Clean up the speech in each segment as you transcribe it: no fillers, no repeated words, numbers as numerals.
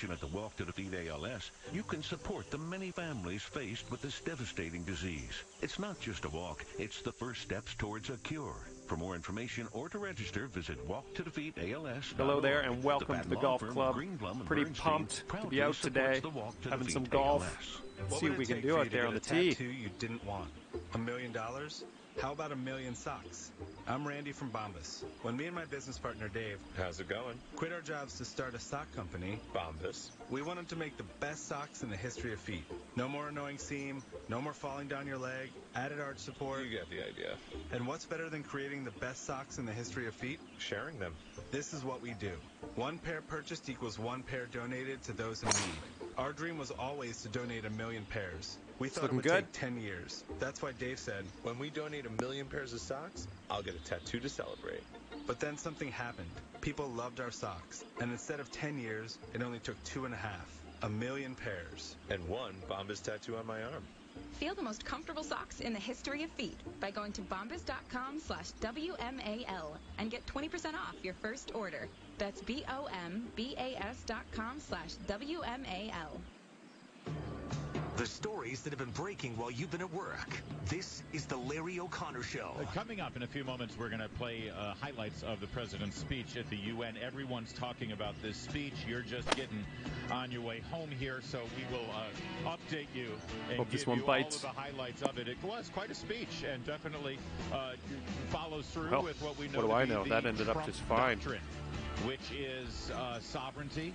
donation at the Walk to Defeat ALS, you can support the many families faced with this devastating disease. It's not just a walk, it's the first steps towards a cure. For more information or to register, visit walktodefeatals.org. Hello there and welcome to the golf club. Pretty pumped to be out today, having some golf. See what we can do out there on the tee. You didn't want $1 million? How about 1 million socks? I'm Randy from Bombas. When me and my business partner Dave, how's it going? Quit our jobs to start a sock company, Bombas. We wanted to make the best socks in the history of feet. No more annoying seam, no more falling down your leg, added arch support. You get the idea. And what's better than creating the best socks in the history of feet? Sharing them. This is what we do. 1 pair purchased equals 1 pair donated to those in need. Our dream was always to donate 1 million pairs. We thought it would take 10 years. That's why Dave said, when we donate 1 million pairs of socks, I'll get a tattoo to celebrate. But then something happened. People loved our socks. And instead of 10 years, it only took 2.5. 1 million pairs. And 1 Bombas tattoo on my arm. Feel the most comfortable socks in the history of feet by going to bombas.com/WMAL and get 20% off your first order. That's BOMBAS.com/WMAL. The stories that have been breaking while you've been at work. This is the Larry O'Connor Show. Coming up in a few moments, we're going to play highlights of the president's speech at the UN. Everyone's talking about this speech. You're just getting on your way home here, so we will update you and hope this give one you bites. all of the highlights of it. It was quite a speech and definitely follows through with what we know. What do I know? That ended up just fine. Doctrine, which is sovereignty,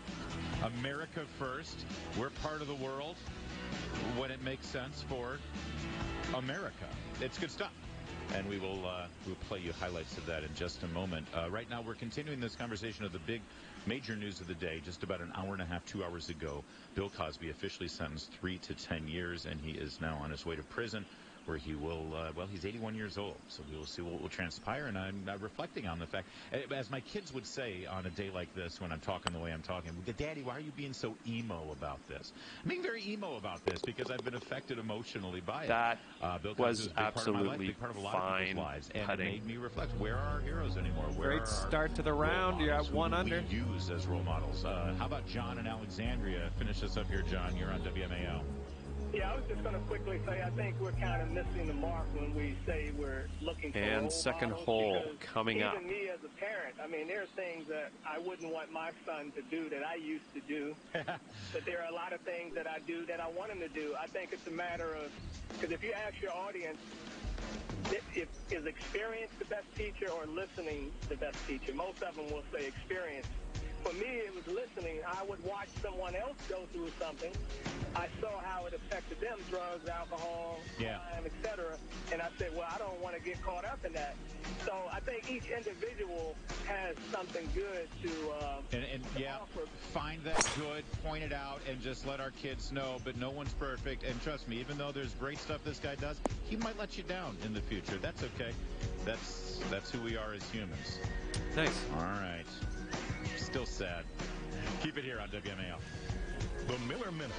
America first. We're part of the world when it makes sense for America. It's good stuff. And we'll play you highlights of that in just a moment. Right now, we're continuing this conversation of the big major news of the day. Just about an hour and a half, 2 hours ago, Bill Cosby officially sentenced 3 to 10 years, and he is now on his way to prison, where he will, he's 81 years old, so we will see what will transpire. And I'm reflecting on the fact, as my kids would say on a day like this when I'm talking the way I'm talking, Daddy, why are you being so emo about this? I'm being very emo about this because I've been affected emotionally by it. That Bill Cosby was absolutely part of a lot of people's lives, and it made me reflect, where are our heroes anymore? Great start to the round. You're at 1 under. We use as role models. How about John in Alexandria? Finish this up here, John. You're on WMAL. Yeah, I was just going to quickly say I think we're kind of missing the mark when we say we're looking for and second hole coming up. Even me as a parent, I mean, there are things that I wouldn't want my son to do that I used to do. But there are a lot of things that I do that I want him to do. I think it's a matter of, because if you ask your audience, is experience the best teacher or listening the best teacher? Most of them will say experience. For me, it was listening. I would watch someone else go through something. I saw how it affected them, drugs, alcohol, crime, etc. And I said, well, I don't want to get caught up in that. So I think each individual has something good to offer. Find that good, point it out, and just let our kids know. But no one's perfect. And trust me, even though there's great stuff this guy does, he might let you down in the future. That's okay. That's who we are as humans. Thanks. All right. Still sad. Keep it here on WMAL. The Miller Minute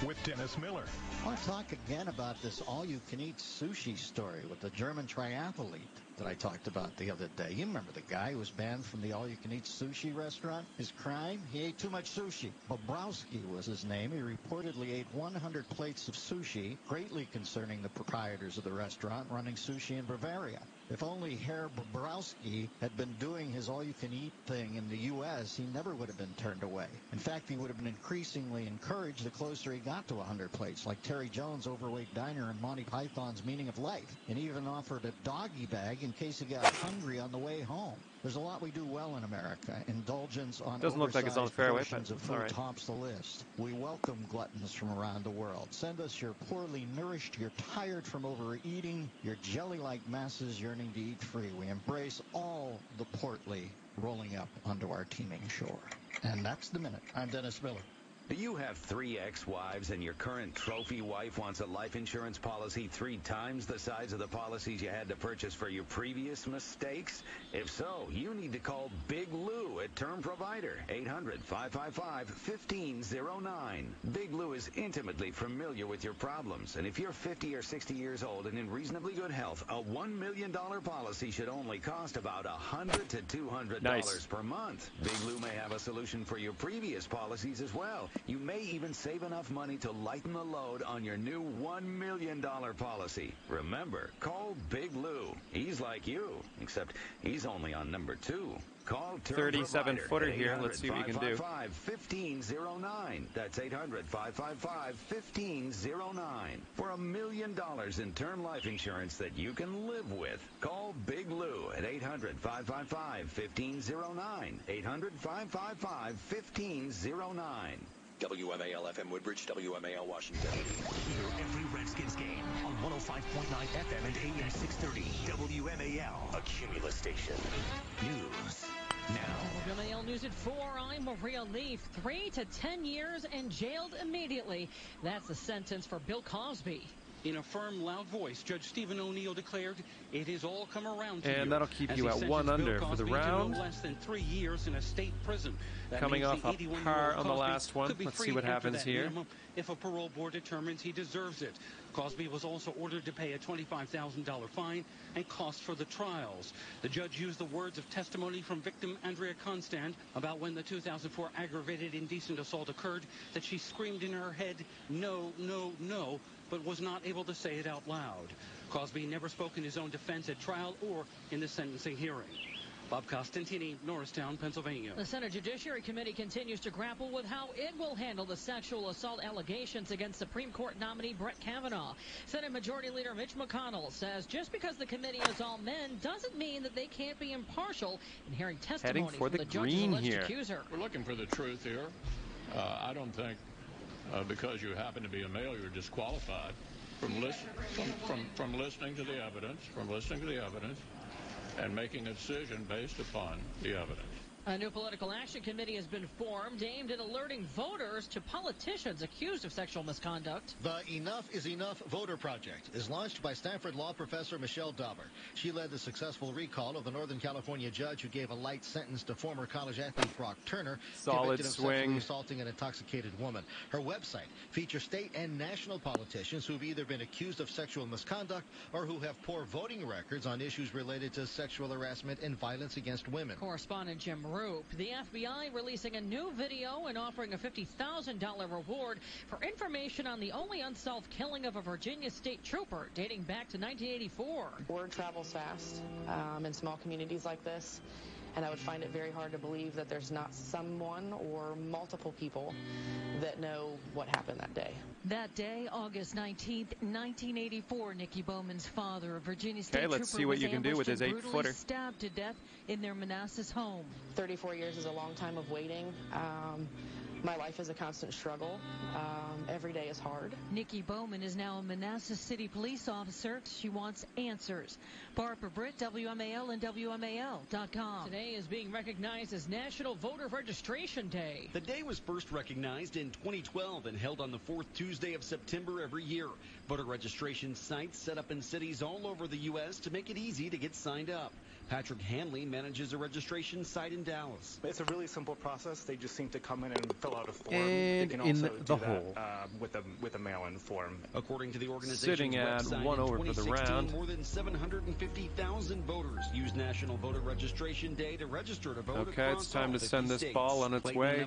with Dennis Miller. I want to talk again about this all-you-can-eat sushi story with the German triathlete that I talked about the other day. You remember the guy who was banned from the all-you-can-eat sushi restaurant? His crime? He ate too much sushi. Bobrowski was his name. He reportedly ate 100 plates of sushi, greatly concerning the proprietors of the restaurant running sushi in Bavaria. If only Herr Bobrowski had been doing his all-you-can-eat thing in the U.S., he never would have been turned away. In fact, he would have been increasingly encouraged the closer he got to 100 plates, like Terry Jones' overweight diner in Monty Python's Meaning of Life, and even offered a doggy bag in case he got hungry on the way home. There's a lot we do well in America. Indulgence on doesn't look like it's on the fairway, but of food tops the list. We welcome gluttons from around the world. Send us your poorly nourished, you're tired from overeating, your jelly-like masses yearning to eat free. We embrace all the portly rolling up onto our teeming shore. And that's the minute. I'm Dennis Miller. Do you have 3 ex-wives and your current trophy wife wants a life insurance policy 3 times the size of the policies you had to purchase for your previous mistakes? If so, you need to call Big Lou at Term Provider, 800-555-1509. Big Lou is intimately familiar with your problems, and if you're 50 or 60 years old and in reasonably good health, a $1 million policy should only cost about $100 to $200 per month. Big Lou may have a solution for your previous policies as well. You may even save enough money to lighten the load on your new $1 million policy. Remember, call Big Lou. He's like you, except he's only on number 2. Call 37-footer here. Let's see what you can do. 800-555-1509. That's 800-555-1509. For $1 million in term life insurance that you can live with. Call Big Lou at 800-555-1509. 800-555-1509. WMAL-FM Woodbridge, WMAL Washington. Hear every Redskins game on 105.9 FM and AM 630. WMAL, a Cumulus station. News now. WMAL News at 4. I'm Maria Leaf. 3 to 10 years and jailed immediately. That's the sentence for Bill Cosby. In a firm, loud voice, Judge Stephen O'Neill declared, "It has all come around to you." And that'll keep you at 1 under for the round. No less than 3 years in a state prison. That Coming off a par on the Cosby last one. Let's see what happens here. If a parole board determines he deserves it. Cosby was also ordered to pay a $25,000 fine and costs for the trials. The judge used the words of testimony from victim Andrea Constand about when the 2004 aggravated indecent assault occurred, that she screamed in her head, "No, no, no," but was not able to say it out loud. Cosby never spoke in his own defense at trial or in the sentencing hearing. Bob Costantini, Norristown, Pennsylvania. The Senate Judiciary Committee continues to grapple with how it will handle the sexual assault allegations against Supreme Court nominee Brett Kavanaugh. Senate Majority Leader Mitch McConnell says just because the committee is all men doesn't mean that they can't be impartial in hearing testimony from the judge's alleged accuser. We're looking for the truth here. I don't think because you happen to be a male you're disqualified from listening to the evidence, and making a decision based upon the evidence. A new political action committee has been formed aimed at alerting voters to politicians accused of sexual misconduct. The Enough is Enough voter project is launched by Stanford law professor Michelle Dauber. She led the successful recall of the Northern California judge who gave a light sentence to former college athlete Brock Turner, convicted of sexually assaulting an intoxicated woman. Her website features state and national politicians who've either been accused of sexual misconduct or who have poor voting records on issues related to sexual harassment and violence against women. Correspondent Jim Roop. The FBI releasing a new video and offering a $50,000 reward for information on the only unsolved killing of a Virginia state trooper dating back to 1984. Word travels fast in small communities like this, and I would find it very hard to believe that there's not someone or multiple people that know what happened that day. That day, August 19th, 1984, Nicky Bowman's father, a Virginia state trooper, let's see what you can do with his 8-footer. Stabbed to death in their Manassas home. 34 years is a long time of waiting. My life is a constant struggle. Every day is hard. Nicky Bowman is now a Manassas City police officer. She wants answers. Barbara Britt, WMAL and WMAL.com. Today is being recognized as National Voter Registration Day. The day was first recognized in 2012 and held on the fourth Tuesday of September every year. Voter registration sites set up in cities all over the U.S. to make it easy to get signed up. Patrick Hanley manages a registration site in Dallas. It's a really simple process. They just seem to come in and fill out a form. And they can in also the do hole. That, with a mail-in form. According to the organization's Sitting at website, 1 over for the round. More than 750,000 voters used National Voter Registration Day to register to vote. Okay, it's time to send this ball on its way.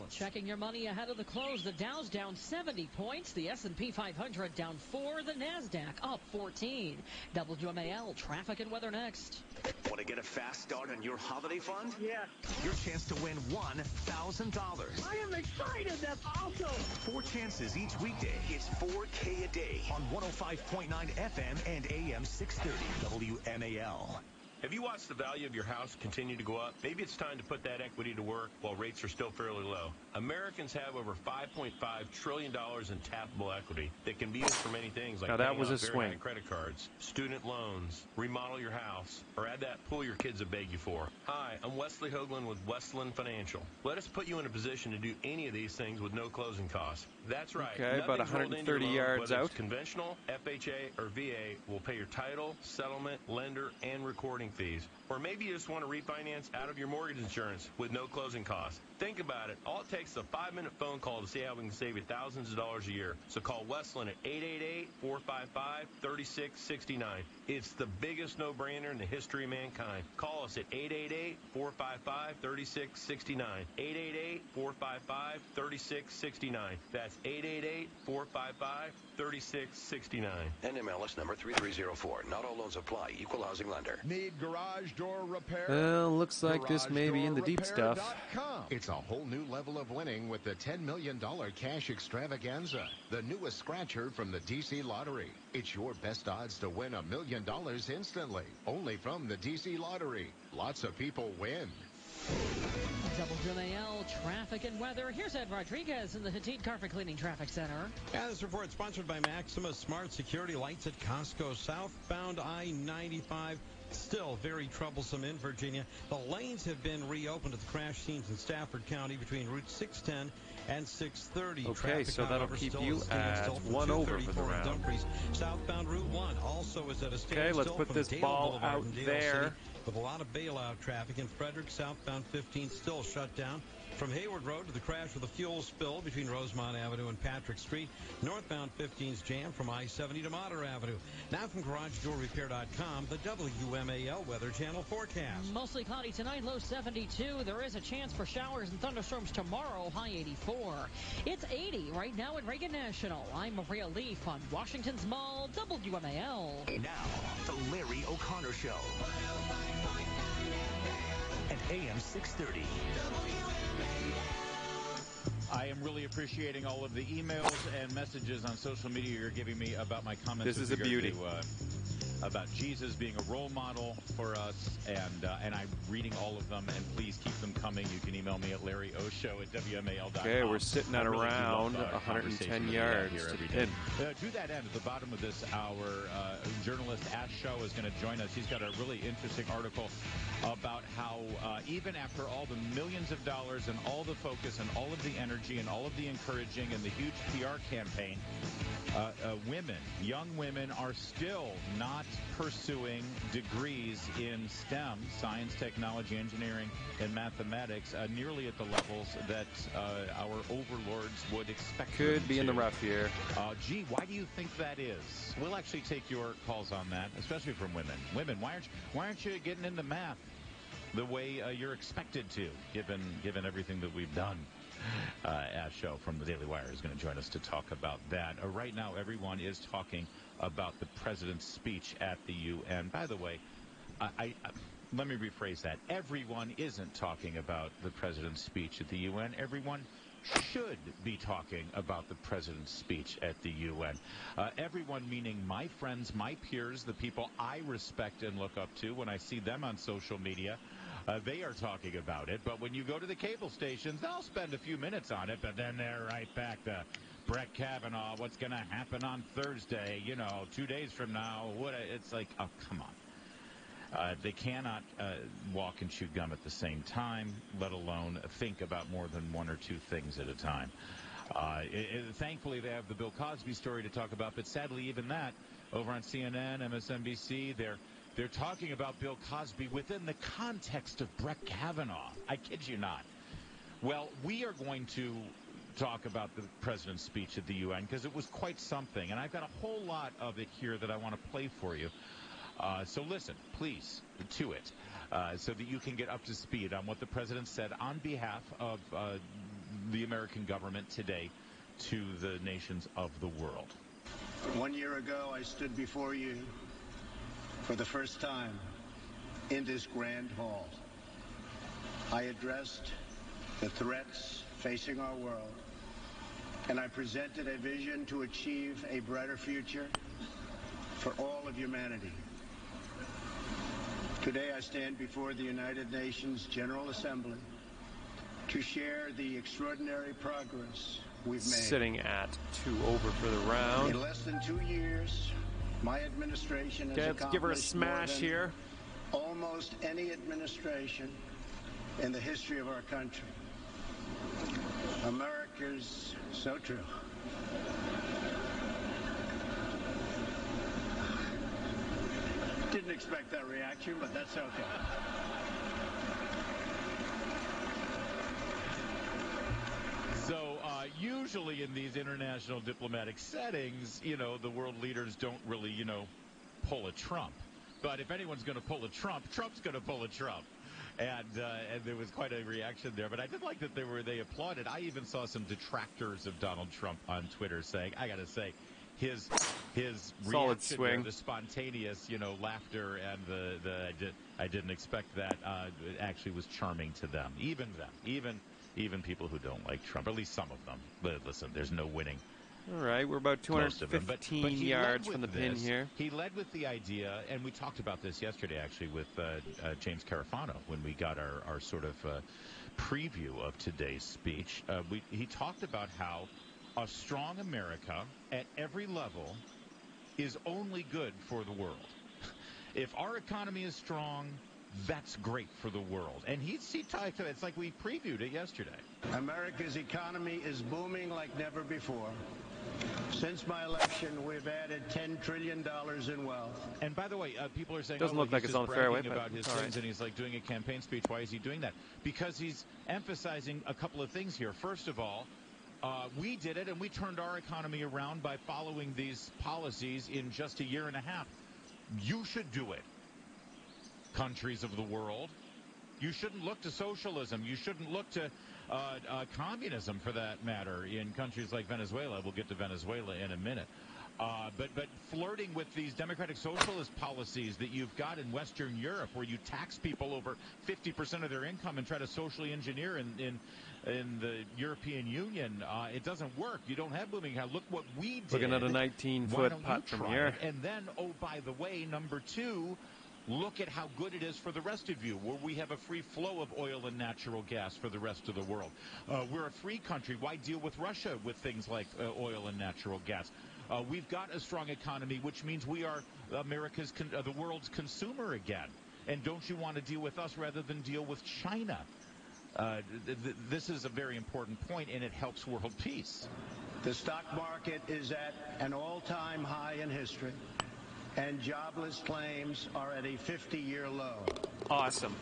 Checking your money ahead of the close. The Dow's down 70 points. The S&P 500 down 4. The NASDAQ up 14. WMAL traffic and weather next. Want to get a fast start on your holiday fund? Yeah. Your chance to win $1,000. I am excited. That's awesome. 4 chances each weekday. It's $4K a day on 105.9 FM and AM 630 WMAL. Have you watched the value of your house continue to go up? Maybe it's time to put that equity to work while rates are still fairly low. Americans have over $5.5 trillion in tappable equity that can be used for many things like paying off very high credit cards, student loans, remodel your house, or add that pool your kids have begged you for. Hi, I'm Wesley Hoagland with Westland Financial. Let us put you in a position to do any of these things with no closing costs. That's right. Okay, about 130 yards out. Whether it's conventional, FHA, or VA will pay your title, settlement, lender, and recording fees. Or maybe you just want to refinance out of your mortgage insurance with no closing costs. Think about it. All it takes is a 5-minute phone call to see how we can save you thousands of dollars a year. So call Westland at 888-455-3669. It's the biggest no-brainer in the history of mankind. Call us at 888-455-3669. 888-455-3669. That's 888-455-3669. NMLS number 3304. Not all loans apply. Equal housing lender. Need garage door repair? Well, looks like this may be in the deep stuff. It's a whole new level of winning with the $10 million cash extravaganza, the newest scratcher from the DC Lottery. It's your best odds to win $1 million instantly, only from the DC Lottery. Lots of people win. WMAL traffic and weather. Here's Ed Rodriguez in the Hadid Carpet Cleaning Traffic Center. Yeah, this report sponsored by Maxima Smart Security Lights at Costco. Southbound I-95. Still very troublesome in Virginia. The lanes have been reopened at the crash scenes in Stafford County between Route 610 and 630. Okay, Traffic, so that'll however, keep still you at 1 over for the round. Dumfries. Southbound Route 1 also is at a standstill. Okay, let's put this ball out there. With a lot of bailout traffic in Frederick. Southbound 15 still shut down. From Hayward Road to the crash with a fuel spill between Rosemont Avenue and Patrick Street. Northbound 15's jammed from I-70 to Mater Avenue. Now from GarageDoorRepair.com, the WMAL Weather Channel forecast. Mostly cloudy tonight, low 72. There is a chance for showers and thunderstorms tomorrow, high 84. It's 80 right now at Reagan National. I'm Maria Leaf on Washington's Mall, WMAL. Now, the Larry O'Connor Show. At AM 630. I am really appreciating all of the emails and messages on social media you're giving me about my comments. This is a beauty. About Jesus being a role model for us, and I'm reading all of them, and please keep them coming. You can email me at LarryOShow@WMAL.com. Okay, we're sitting at around 110 yards to pin. To that end, at the bottom of this hour, journalist Ash Show is going to join us. He's got a really interesting article about how even after all the millions of dollars and all the focus and all of the energy and all of the encouraging and the huge PR campaign, young women are still not pursuing degrees in STEM, science, technology, engineering, and mathematics, nearly at the levels that our overlords would expect. Could be in the rough here. Gee, why do you think that is? We'll actually take your calls on that, especially from women. Women, why aren't you getting into math the way you're expected to, given everything that we've done? Ash Show from the Daily Wire is going to join us to talk about that. Right now, everyone is talking about the president's speech at the UN. By the way, let me rephrase that. Everyone isn't talking about the president's speech at the UN. Everyone should be talking about the president's speech at the UN. Everyone meaning my friends, my peers, the people I respect and look up to when I see them on social media. They are talking about it, but when you go to the cable stations, they'll spend a few minutes on it, but then they're right back to Brett Kavanaugh, what's going to happen on Thursday, 2 days from now. It's like, oh, come on. They cannot walk and chew gum at the same time, let alone think about more than one or two things at a time. Thankfully, they have the Bill Cosby story to talk about, but sadly, even that, over on CNN, MSNBC, they're talking about Bill Cosby within the context of Brett Kavanaugh. I kid you not. Well, we are going to talk about the president's speech at the UN because it was quite something, and I've got a whole lot of it here that I want to play for you. So listen, please, to it, so that you can get up to speed on what the president said on behalf of the American government today to the nations of the world. 1 year ago, I stood before you for the first time in this grand hall. I addressed the threats facing our world, and I presented a vision to achieve a brighter future for all of humanity. Today I stand before the United Nations General Assembly to share the extraordinary progress we've made. Sitting at 2 over for the round. In less than 2 years, my administration has let's give her a smash here. Almost any administration in the history of our country. America's so true. Did didn't expect that reaction, but that's okay. So usually in these international diplomatic settings, you know, the world leaders don't really, you know, pull a Trump. But if anyone's going to pull a Trump, Trump's going to pull a Trump. And there was quite a reaction there. But I did like that they applauded. I even saw some detractors of Donald Trump on Twitter saying, I got to say, his solid reaction swing, there, the spontaneous, you know, laughter and I didn't expect that, it actually was charming to them. Even people who don't like Trump, at least some of them. But listen, there's no winning. All right, we're about 215 yards from the pin here. He led with the idea, and we talked about this yesterday, actually, with James Carafano when we got our sort of preview of today's speech. He talked about how a strong America at every level is only good for the world. If our economy is strong, that's great for the world. And he talked, it's like we previewed it yesterday. America's economy is booming like never before. Since my election, we've added $10 trillion in wealth. And by the way, people are saying, doesn't look like it's on the fairway, but about his things, and he's like doing a campaign speech. Why is he doing that? Because he's emphasizing a couple of things here. First of all, we did it, and we turned our economy around by following these policies in just a year and a half. You should do it, countries of the world. You shouldn't look to socialism. You shouldn't look to communism, for that matter, in countries like Venezuela. We'll get to Venezuela in a minute. But flirting with these democratic socialist policies that you've got in Western Europe, where you tax people over 50% of their income and try to socially engineer in the European Union, it doesn't work. You don't have booming. Look what we did. Looking at a 19-foot putt from here. And then, oh, by the way, number two, look at how good it is for the rest of you, where we have a free flow of oil and natural gas for the rest of the world. We're a free country. Why deal with Russia with things like oil and natural gas? We've got a strong economy, which means we are the world's consumer again. And don't you want to deal with us rather than deal with China? This is a very important point, and it helps world peace. The stock market is at an all-time high in history, and jobless claims are at a 50-year low. Awesome.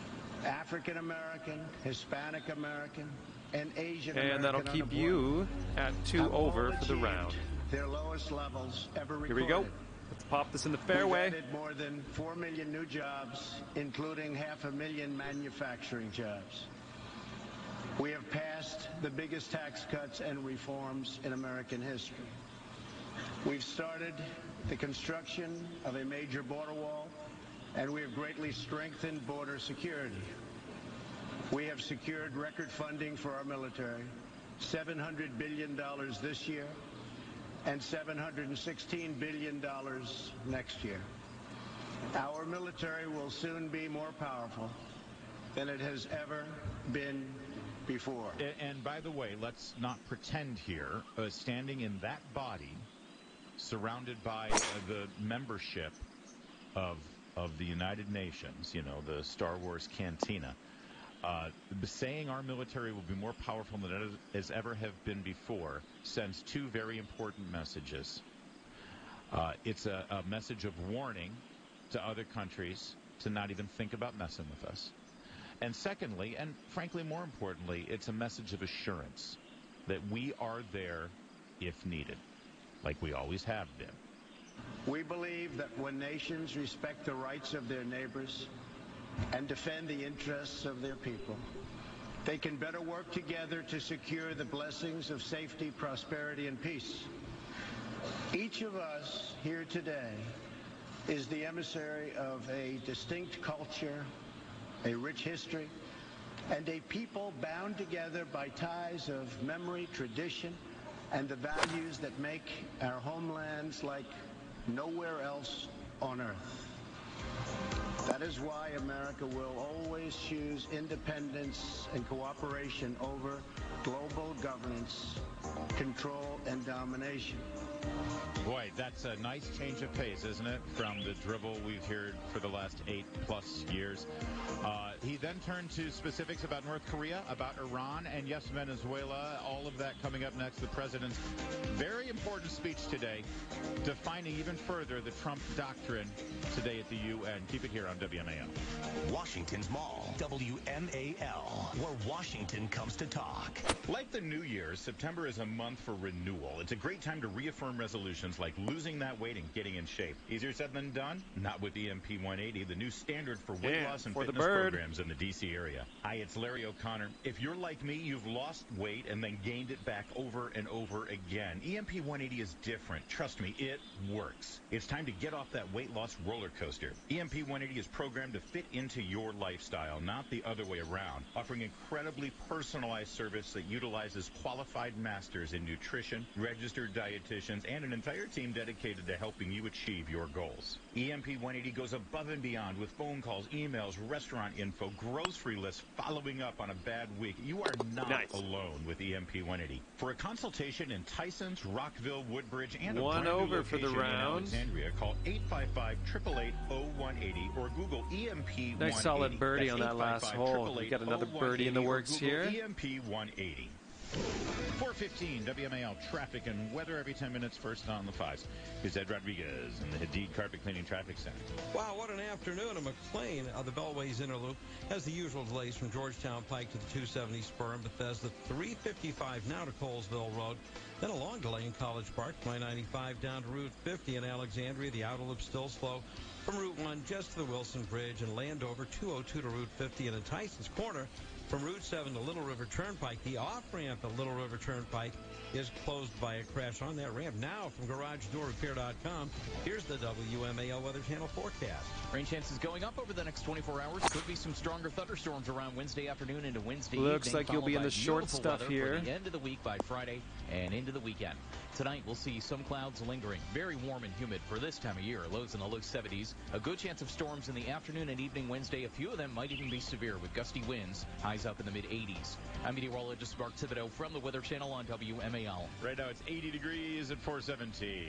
African American, Hispanic American, and Asian American. And that'll keep you at 2 over for the round. Their lowest levels ever recorded. Here we go. Let's pop this in the fairway. We've added more than 4 million new jobs, including 500,000 manufacturing jobs. We have passed the biggest tax cuts and reforms in American history. We've started the construction of a major border wall, and we have greatly strengthened border security. We have secured record funding for our military, $700 billion this year, and $716 billion next year. Our military will soon be more powerful than it has ever been before. And by the way, let's not pretend here, standing in that body, surrounded by the membership of the United Nations, you know, the Star Wars Cantina, saying our military will be more powerful than it has ever have been before sends two very important messages. It's a message of warning to other countries to not even think about messing with us. And secondly, and frankly more importantly, it's a message of assurance that we are there if needed, like we always have been. We believe that when nations respect the rights of their neighbors and defend the interests of their people, they can better work together to secure the blessings of safety, prosperity, and peace. Each of us here today is the emissary of a distinct culture, a rich history, and a people bound together by ties of memory, tradition, and the values that make our homelands like nowhere else on earth. That is why America will always choose independence and cooperation over global governance, control, and domination. Boy, that's a nice change of pace, isn't it? From the dribble we've heard for the last 8+ years. He then turned to specifics about North Korea, about Iran, and yes, Venezuela. All of that coming up next. The president's very important speech today, defining even further the Trump doctrine today at the UN. Keep it here on WMAL. Washington's Mall, WMAL, where Washington comes to talk. Like the New Year, September is a month for renewal. It's a great time to reaffirm resolutions like losing that weight and getting in shape. Easier said than done? Not with EMP 180, the new standard for weight loss and fitness programs in the D.C. area. Hi, it's Larry O'Connor. If you're like me, you've lost weight and then gained it back over and over again. EMP 180 is different. Trust me, it works. It's time to get off that weight loss roller coaster. EMP 180 is programmed to fit into your lifestyle, not the other way around, offering incredibly personalized service that utilizes qualified masters in nutrition, registered dietitians, and an entire team dedicated to helping you achieve your goals. EMP 180 goes above and beyond with phone calls, emails, restaurant info, grocery lists, following up on a bad week. You are not alone with EMP 180. For a consultation in Tysons, Rockville, Woodbridge, and a brand new location in Alexandria, call 855-888-0180 or Google EMP 180. Nice solid birdie on that last hole. We got another birdie in the works here. EMP 180. 4:15 WMAL traffic and weather every 10 minutes. First on the fives is Ed Rodriguez in the Hadid Carpet Cleaning Traffic Center. Wow, what an afternoon. And McLean, the Bellways Inner Loop, has the usual delays from Georgetown Pike to the 270 spur in Bethesda. 355 now to Colesville Road. Then a long delay in College Park. 295 down to Route 50 in Alexandria. The outer loop still slow from Route 1 just to the Wilson Bridge and Landover. 202 to Route 50 and in Tysons Corner. From Route 7 to Little River Turnpike, the off-ramp at Little River Turnpike is closed by a crash on that ramp. Now, from GarageDoorRepair.com, here's the WMAL Weather Channel forecast. Rain chances going up over the next 24 hours. Could be some stronger thunderstorms around Wednesday afternoon into Wednesday Looks evening. like you'll be in the short stuff here. For the end of the week by Friday and into the weekend. Tonight, we'll see some clouds lingering. Very warm and humid for this time of year. Lows in the low 70s. A good chance of storms in the afternoon and evening Wednesday. A few of them might even be severe with gusty winds. Highs up in the mid-80s. I'm meteorologist Mark Thibodeau from the Weather Channel on WMAL. Right now, it's 80 degrees at 417.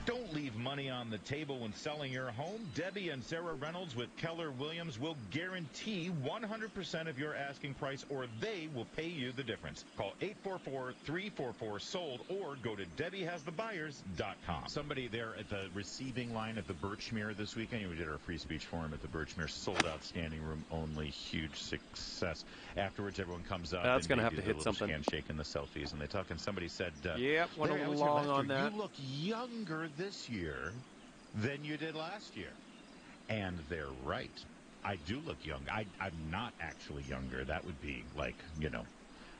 Don't leave money on the table when selling your home. Debbie and Sarah Reynolds with Keller Williams will guarantee 100% of your asking price, or they will pay you the difference. Call 844-344-SOLD or go to DebbieHasTheBuyers.com. Somebody there at the receiving line at the Birchmere this weekend. We did our free speech forum at the Birchmere. Sold out, standing room only. Huge success. Afterwards, everyone comes up. That's going to have to hit something. Handshake and the selfies, and they talk. And somebody said, "Yep, went a little long on that. You look younger this year than you did last year," and they're right. I do look young. I'm not actually younger. That would be like,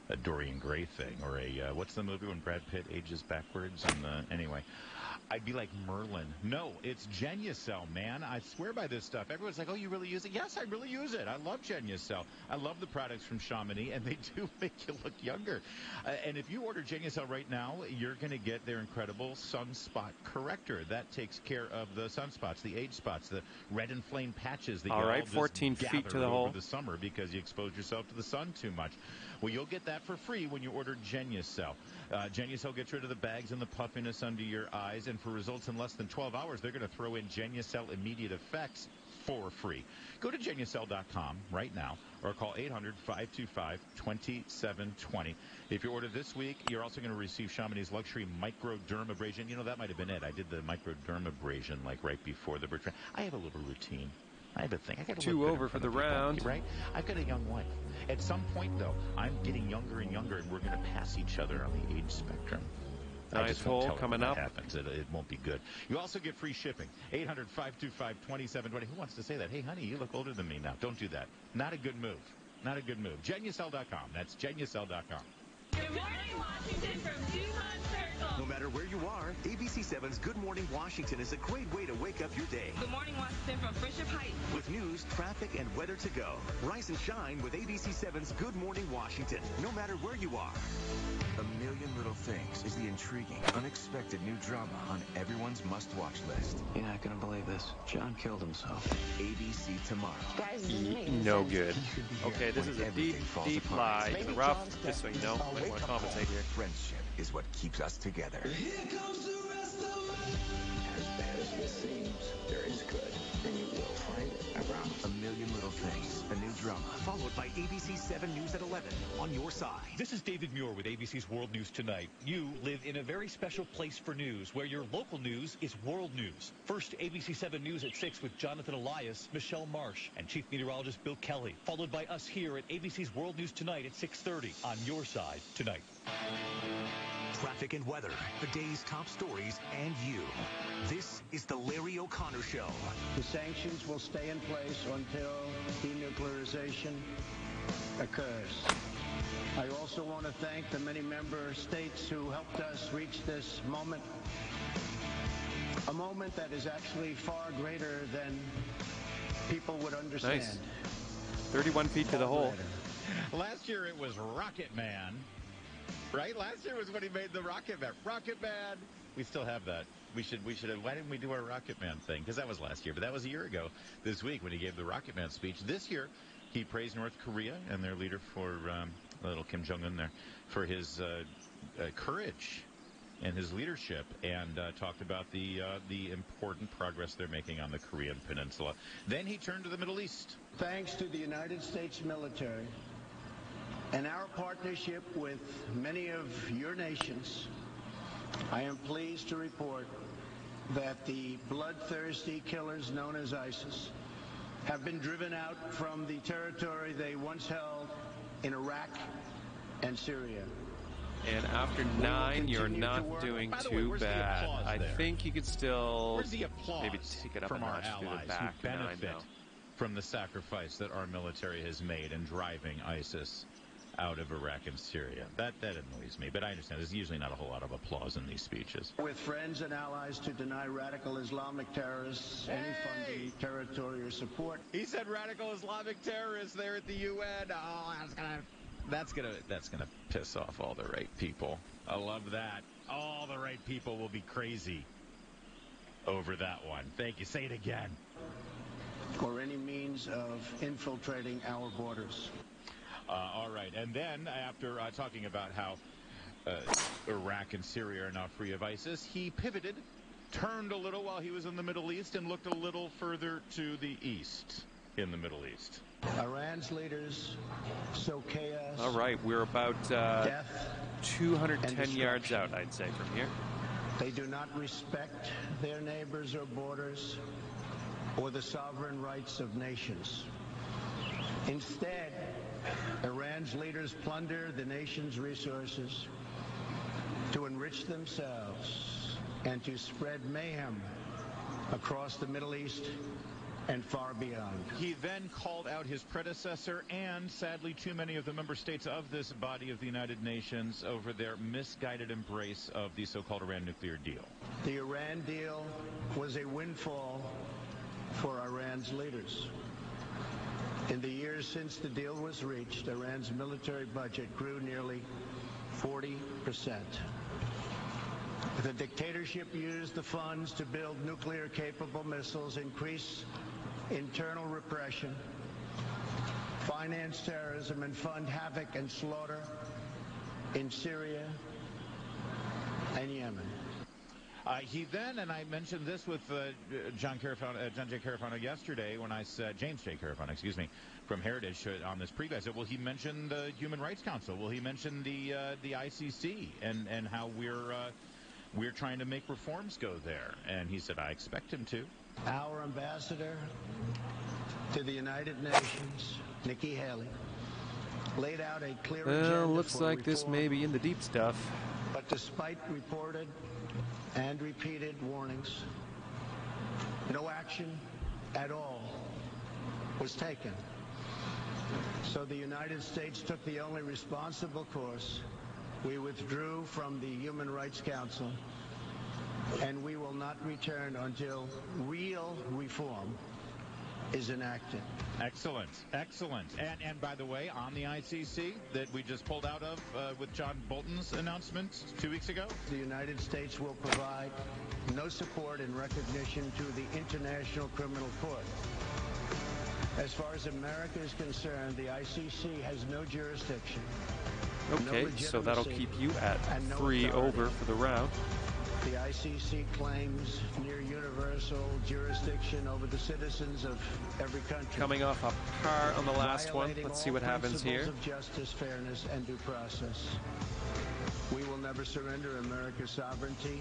a Dorian Gray thing, or a what's the movie when Brad Pitt ages backwards? And anyway, I'd be like Merlin. No, it's Genucel, man. I swear by this stuff. Everyone's like, "Oh, you really use it?" Yes, I really use it. I love Genucel. I love the products from Chamonix, and they do make you look younger. And if you order Genucel right now, you're going to get their incredible sunspot corrector. That takes care of the sunspots, the age spots, the red and flame patches that all right, 14 feet to the hole over the summer because you exposed yourself to the sun too much. Well, you'll get that for free when you order Genucel. Genucel gets rid of the bags and the puffiness under your eyes, and for results in less than 12 hours, they're going to throw in Genucel Immediate Effects for free. Go to Genucel.com right now or call 800-525-2720. If you order this week, you're also going to receive Chamonix's luxury microdermabrasion. That might have been it. I did the microdermabrasion right before the birth. I have a little routine. I have a thing. I got 2 over for the round. Right? I've got a young wife. At some point, though, I'm getting younger and younger, and we're going to pass each other on the age spectrum. Nice hole coming up. Happens. It won't be good. You also get free shipping. 800-525-2720. Who wants to say that? Hey, honey, you look older than me now. Don't do that. Not a good move. Not a good move. Genucel.com. That's Genucel.com. Good morning, Washington from Dumont Circle. No matter where you are, ABC7's Good Morning Washington is a great way to wake up your day. Good morning, Washington from Friendship Heights. With news, traffic, and weather to go. Rise and shine with ABC7's Good Morning Washington, no matter where you are. A Million Little Things is the intriguing, unexpected new drama on everyone's must-watch list. You're not going to believe this. John killed himself. ABC tomorrow. Guys, no good. Okay, this is a deep lie in the rough. Just so you know, I want to compensate here. Friendship is what keeps us together. Here comes the rest of me. As bad as this seems, there is good, and you will find it, I promise. A Million Little Things, a new drama. Followed by ABC 7 News at 11 on your side. This is David Muir with ABC's World News Tonight. You live in a very special place for news, where your local news is world news. First, ABC 7 News at 6 with Jonathan Elias, Michelle Marsh, and Chief Meteorologist Bill Kelly. Followed by us here at ABC's World News Tonight at 6:30 on your side tonight. Traffic and weather, the day's top stories, and you. This is the Larry O'Connor Show. The sanctions will stay in place until denuclearization occurs. I also want to thank the many member states who helped us reach this moment. A moment that is actually far greater than people would understand. Nice. 31 feet to the hole. Last year it was Rocket Man. Right? Last year was when he made the Rocket Man. Rocket Man! We still have that. We should have, why didn't we do our Rocket Man thing? Because that was last year, but that was a year ago this week when he gave the Rocket Man speech. This year, he praised North Korea and their leader for, little Kim Jong-un there, for his courage and his leadership, and talked about the important progress they're making on the Korean Peninsula. Then he turned to the Middle East. Thanks to the United States military and our partnership with many of your nations, I am pleased to report that the bloodthirsty killers known as ISIS have been driven out from the territory they once held in Iraq and Syria. And after 9, you're not doing too bad. I think you could still maybe take it up a notch to the back. Who benefit from the sacrifice that our military has made in driving ISIS out of Iraq and Syria. That annoys me, but I understand there's usually not a whole lot of applause in these speeches. With friends and allies to deny radical Islamic terrorists any funding, territory, or support. He said radical Islamic terrorists there at the UN. Oh, that's gonna piss off all the right people. I love that. All the right people will be crazy over that one. Thank you. Say it again. Or any means of infiltrating our borders. All right. And then, after talking about how Iraq and Syria are now free of ISIS, he pivoted, turned a little while he was in the Middle East, and looked a little further to the east in the Middle East. Iran's leaders sow chaos. All right. We're about 210 yards out, I'd say, from here. They do not respect their neighbors or borders or the sovereign rights of nations. Instead, Iran's leaders plunder the nation's resources to enrich themselves and to spread mayhem across the Middle East and far beyond. He then called out his predecessor and, sadly, too many of the member states of this body of the United Nations over their misguided embrace of the so-called Iran nuclear deal. The Iran deal was a windfall for Iran's leaders. In the years since the deal was reached, Iran's military budget grew nearly 40%. The dictatorship used the funds to build nuclear-capable missiles, increase internal repression, finance terrorism, and fund havoc and slaughter in Syria and Yemen. He then, and I mentioned this with John J. Carafano yesterday when I said, James J. Carafano, excuse me, from Heritage on this preview. I said, well, he mentioned the Human Rights Council. Well, he mentioned the ICC and how we're trying to make reforms go there. And he said, I expect him to. Our ambassador to the United Nations, Nikki Haley, laid out a clear agenda looks for like reform, this may be in the deep stuff. But despite reported and repeated warnings, no action at all was taken. So the United States took the only responsible course. We withdrew from the Human Rights Council, and we will not return until real reform is enacted. Excellent, excellent. And by the way, on the ICC that we just pulled out of with John Bolton's announcement 2 weeks ago, the United States will provide no support in recognition to the International Criminal Court. As far as America is concerned, the ICC has no jurisdiction Okay, so that'll keep you at 3 over for the round. The ICC claims near universal jurisdiction over the citizens of every country. Coming off a par on the last one. Let's see what happens here. Of justice, fairness, and due process. We will never surrender America's sovereignty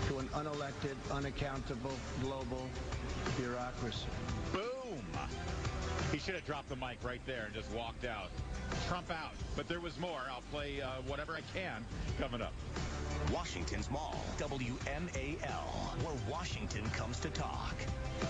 to an unelected, unaccountable global bureaucracy. Boom! He should have dropped the mic right there and just walked out. Trump out. But there was more. I'll play whatever I can coming up. Washington's Mall, WMAL, where Washington comes to talk.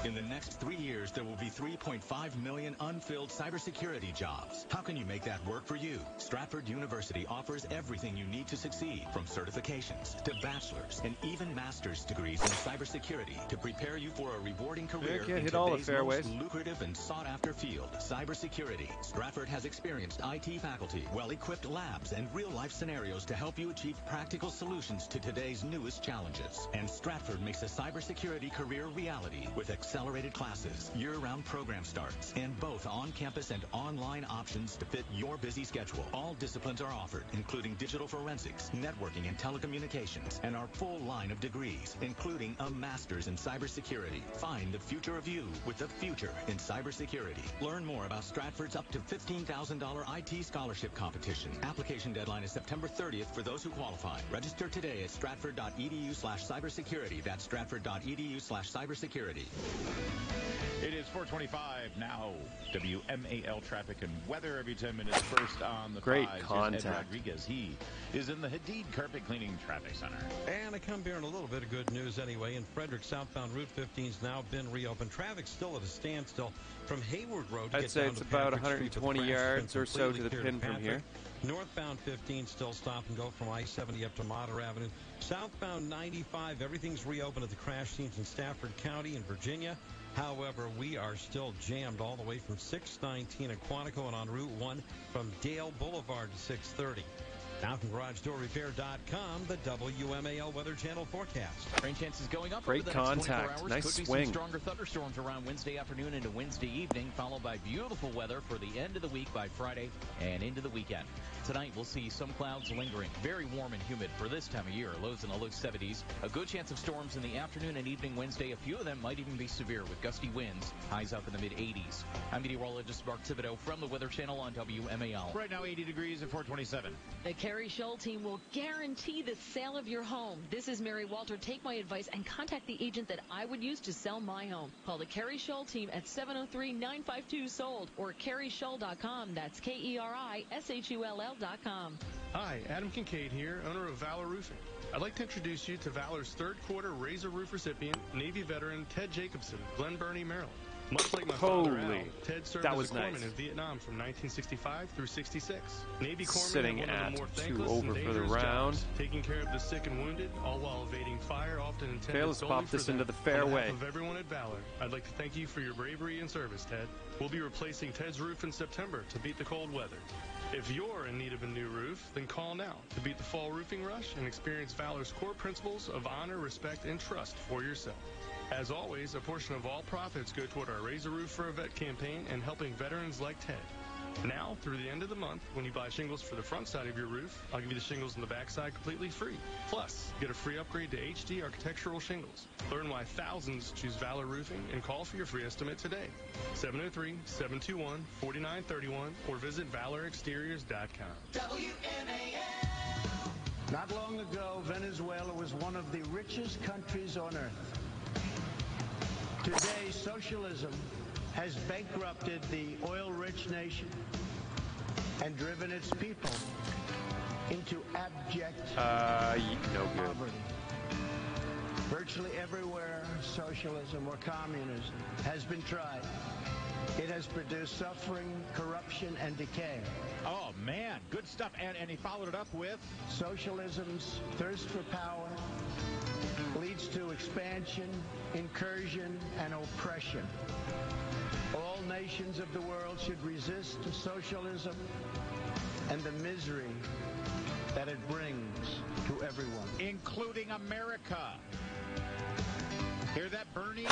In the next 3 years, there will be 3.5 million unfilled cybersecurity jobs. How can you make that work for you? Stratford University offers everything you need to succeed, from certifications to bachelor's and even master's degrees in cybersecurity to prepare you for a rewarding career in today's most lucrative and sought-after field, cybersecurity. Stratford has experienced IT faculty, well-equipped labs, and real-life scenarios to help you achieve practical solutions to today's newest challenges. And Stratford makes a cybersecurity career reality with accelerated classes, year-round program starts, and both on-campus and online options to fit your busy schedule. All disciplines are offered, including digital forensics, networking, and telecommunications, and our full line of degrees, including a master's in cybersecurity. Find the future of you with the future in cybersecurity. Learn more about Stratford's up to $15,000 IT scholarship competition. Application deadline is September 30th for those who qualify. Register today at stratford.edu/cybersecurity. That's stratford.edu/cybersecurity. It is 4:25 now. WMAL traffic and weather every 10 minutes. First on the great fives contact. Ed Rodriguez. He is in the Hadid Carpet Cleaning Traffic Center. And I come bearing a little bit of good news anyway. In Frederick, southbound Route 15's now been reopened. Traffic still at a standstill from Hayward Road. I'd say it's about 120 yards or so to the pin from here. Northbound 15 still stop and go from I-70 up to Mater Avenue. Southbound 95, everything's reopened at the crash scenes in Stafford County in Virginia. However, we are still jammed all the way from 619 at Quantico and on Route 1 from Dale Boulevard to 630. Now from GarageDoorRepair.com, the WMAL Weather Channel forecast. Rain chances going up great over the next 24 contact. hours. Nice Could be swing. some stronger thunderstorms around Wednesday afternoon into Wednesday evening, followed by beautiful weather for the end of the week by Friday and into the weekend. Tonight, we'll see some clouds lingering. Very warm and humid for this time of year. Lows in the low 70s. A good chance of storms in the afternoon and evening Wednesday. A few of them might even be severe with gusty winds. Highs up in the mid-80s. I'm meteorologist Mark Thibodeau from the Weather Channel on WMAL. Right now, 80 degrees at 427. The Carrie Shull team will guarantee the sale of your home. This is Mary Walter. Take my advice and contact the agent that I would use to sell my home. Call the Carrie Shull team at 703-952-SOLD or carrieshull.com. That's KERISHULL.com. Hi, Adam Kincaid here, owner of Valor Roofing. I'd like to introduce you to Valor's third quarter Razor Roof recipient, Navy veteran Ted Jacobson, Glen Burnie, Maryland. Much like my father Al, Ted served as a corpsman in Vietnam from 1965 through 66. Navy corpsmen are one of the more thankless and dangerous jobs, taking care of the sick and wounded, all while evading fire, often intended let's solely pop for this them. into the fairway. On behalf of everyone at Valor, I'd like to thank you for your bravery and service, Ted. We'll be replacing Ted's roof in September to beat the cold weather. If you're in need of a new roof, then call now to beat the fall roofing rush and experience Valor's core principles of honor, respect, and trust for yourself. As always, a portion of all profits go toward our Raise a Roof for a Vet campaign and helping veterans like Ted. Now, through the end of the month, when you buy shingles for the front side of your roof, I'll give you the shingles on the back side completely free. Plus, get a free upgrade to HD architectural shingles. Learn why thousands choose Valor Roofing and call for your free estimate today. 703-721-4931 or visit valorexteriors.com. WMAL. Not long ago, Venezuela was one of the richest countries on earth. Today, socialism has bankrupted the oil-rich nation and driven its people into abject poverty. Virtually everywhere socialism or communism has been tried, it has produced suffering, corruption, and decay. Oh, man. Good stuff. And he followed it up with? Socialism's thirst for power leads to expansion, incursion, and oppression. All nations of the world should resist socialism and the misery that it brings to everyone. Including America. Hear that, Bernie?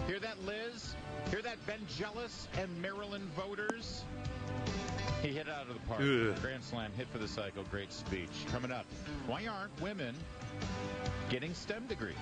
Hear that, Liz? Hear that, Ben Jealous and Maryland voters? He hit it out of the park. Ugh. Grand slam, hit for the cycle, great speech. Coming up, why aren't women getting STEM degrees?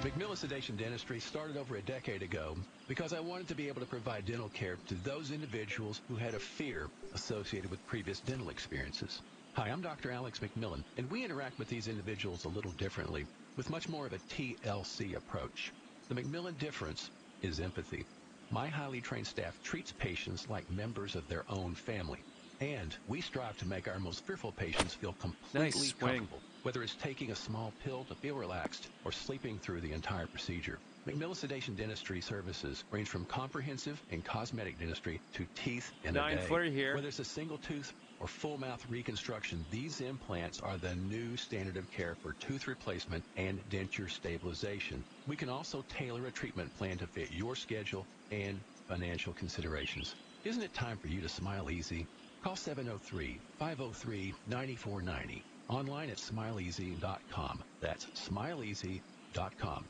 McMillan Sedation Dentistry started over a decade ago because I wanted to be able to provide dental care to those individuals who had a fear associated with previous dental experiences. Hi, I'm Dr. Alex McMillan, and we interact with these individuals a little differently, with much more of a TLC approach. The McMillan difference is empathy. My highly trained staff treats patients like members of their own family, and we strive to make our most fearful patients feel completely comfortable, whether it's taking a small pill to feel relaxed or sleeping through the entire procedure. McMillan Sedation Dentistry services range from comprehensive and cosmetic dentistry to teeth in a day. Flurry here. Whether it's a single tooth or full mouth reconstruction, these implants are the new standard of care for tooth replacement and denture stabilization. We can also tailor a treatment plan to fit your schedule and financial considerations. Isn't it time for you to smile easy? Call 703-503-9490. Online at smileeasy.com. That's smileeasy.com.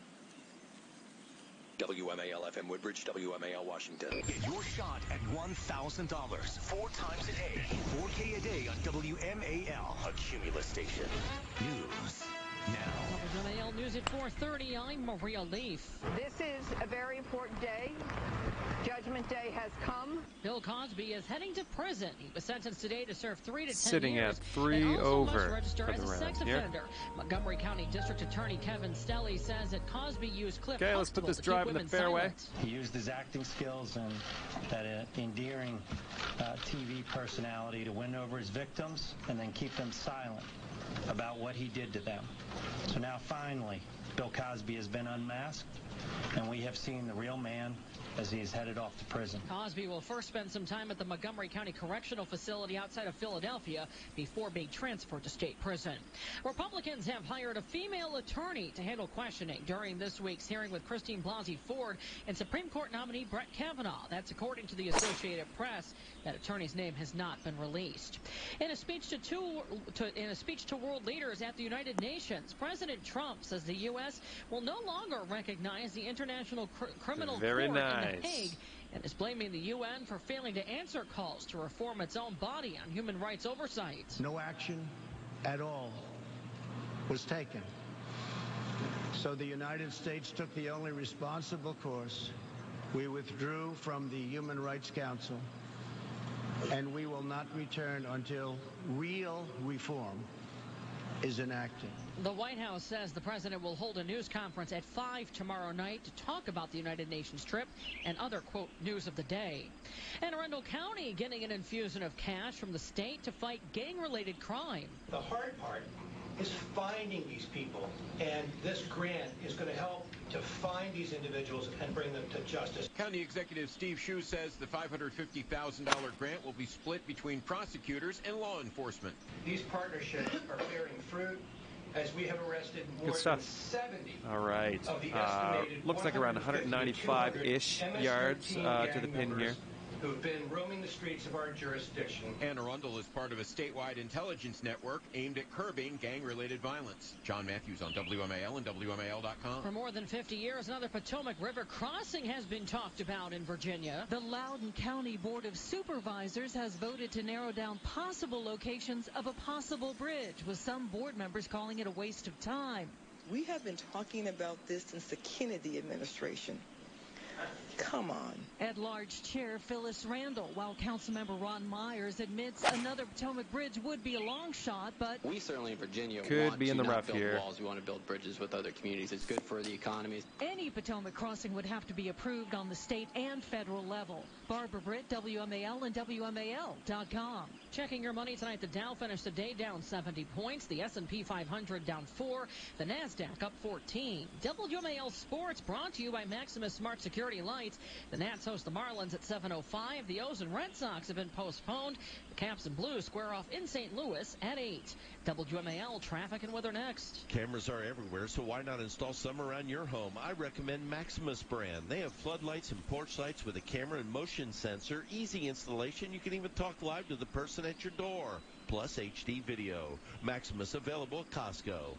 WMAL-FM Woodbridge, WMAL Washington. Get your shot at $1,000 4 times a day. 4K a day on WMAL. A Cumulus station. News now. WMAL News at 4:30. I'm Maria Leaf. This is a very important day. Judgment Day has come. Bill Cosby is heading to prison. He was sentenced today to serve 3 to 10 Sitting years. at 3 and also over must register for as the a sex round here. offender. Montgomery County District Attorney Kevin Stelly says that Cosby used Cliff Okay, let's put this drive in the fairway. He used his acting skills and that endearing TV personality to win over his victims and then keep them silent about what he did to them. So now finally, Bill Cosby has been unmasked, and we have seen the real man as he is headed off to prison. Cosby will first spend some time at the Montgomery County Correctional Facility outside of Philadelphia before being transferred to state prison. Republicans have hired a female attorney to handle questioning during this week's hearing with Christine Blasey Ford and Supreme Court nominee Brett Kavanaugh. That's according to the Associated Press. That attorney's name has not been released. In a speech to world leaders at the United Nations, President Trump says the U.S. will no longer recognize the International Criminal Court in The Hague and is blaming the UN for failing to answer calls to reform its own body on human rights oversight. No action at all was taken. So the United States took the only responsible course. We withdrew from the Human Rights Council, and we will not return until real reform is enacted. The White House says the president will hold a news conference at 5 tomorrow night to talk about the United Nations trip and other, quote, news of the day. And Arundel County getting an infusion of cash from the state to fight gang-related crime. The hard part is finding these people, and this grant is going to help to find these individuals and bring them to justice. County Executive Steve Shue says the $550,000 grant will be split between prosecutors and law enforcement. These partnerships are bearing fruit as we have arrested more than 70 All right. of the estimated looks like around 195-ish yards to the pin here. Who've been roaming the streets of our jurisdiction. Anne Arundel is part of a statewide intelligence network aimed at curbing gang-related violence. John Matthews on WMAL and WMAL.com. For more than 50 years, another Potomac River crossing has been talked about in Virginia. The Loudoun County Board of Supervisors has voted to narrow down possible locations of a possible bridge, with some board members calling it a waste of time. We have been talking about this since the Kennedy administration. Come on. At-large Chair Phyllis Randall, while Councilmember Ron Myers admits another Potomac Bridge would be a long shot, but we certainly in Virginia could be in the rough build here. Walls. We want to build bridges with other communities. It's good for the economies. Any Potomac crossing would have to be approved on the state and federal level. Barbara Britt, WMAL and WMAL.com. Checking your money tonight, the Dow finished the day down 70 points. The S&P 500 down 4. The NASDAQ up 14. WMAL Sports brought to you by Maximus Smart Security Lights. The Nats host the Marlins at 7:05. The O's and Red Sox have been postponed. The Caps and Blues square off in St. Louis at 8. WMAL traffic and weather next. Cameras are everywhere, so why not install some around your home? I recommend Maximus brand. They have floodlights and porch lights with a camera and motion sensor. Easy installation. You can even talk live to the person at your door. Plus HD video. Maximus available at Costco.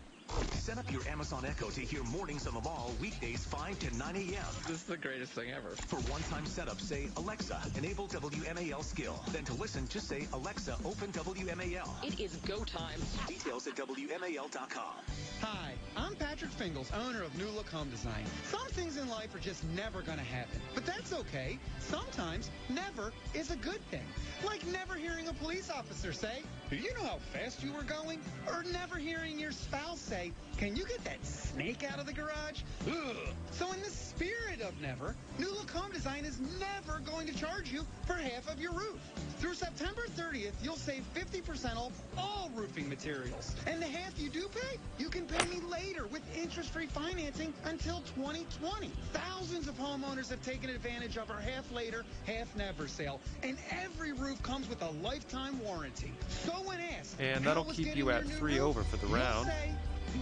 Set up your Amazon Echo to hear Mornings on the Mall weekdays 5 to 9 a.m. This is the greatest thing ever. For one-time setup, say, Alexa, enable WMAL skill. Then to listen, just say, Alexa, open WMAL. It is go time. Details at WMAL.com. Hi, I'm Patrick Fingles, owner of New Look Home Design. Some things in life are just never going to happen, but that's okay. Sometimes never is a good thing. Like never hearing a police officer say, "Do you know how fast you were going?" Or never hearing your spouse say, "Can you get that snake out of the garage?" Ugh. So in the spirit of never, New Look Home Design is never going to charge you for half of your roof. Through September 30th, you'll save 50% off all roofing materials. And the half you do pay, you can pay me later with interest-free financing until 2020. Thousands of homeowners have taken advantage of our half later, half never sale. And every roof comes with a lifetime warranty. So when asked, and that'll keep you at 3 over for the round. Say,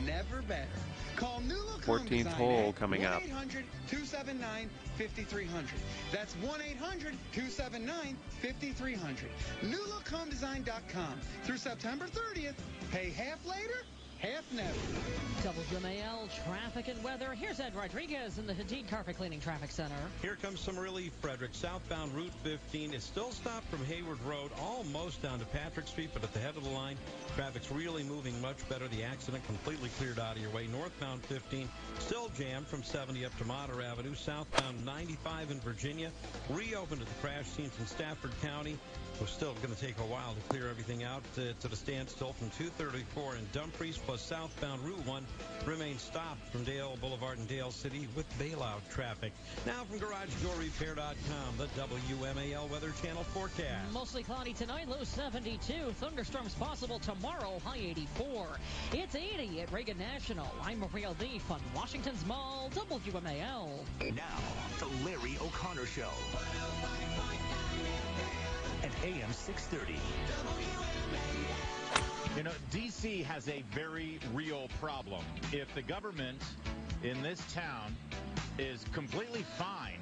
never better. Call New Look 14th hole coming up. 1-800-279-5300. That's 1-800-279-5300. NewLookHomeDesign.com. Through September 30th, pay half later, half never. WMAL traffic and weather. Here's Ed Rodriguez in the Hadid Carpet Cleaning Traffic Center. Here comes some relief, Frederick. Southbound Route 15 is still stopped from Hayward Road, almost down to Patrick Street, but at the head of the line, traffic's really moving much better. The accident completely cleared out of your way. Northbound 15 still jammed from 70 up to Mater Avenue. Southbound 95 in Virginia reopened at the crash scenes in Stafford County. We're still going to take a while to clear everything out to the standstill from 234 in Dumfries, plus southbound Route 1 remains stopped from Dale Boulevard in Dale City with bailout traffic. Now from GarageDoorRepair.com, the WMAL Weather Channel forecast. Mostly cloudy tonight, low 72. Thunderstorms possible tomorrow, high 84. It's 80 at Reagan National. I'm Maria Leaf on Washington's Mall, WMAL. Now, the Larry O'Connor Show. At AM 630. You know, D.C. has a very real problem. If the government in this town is completely fine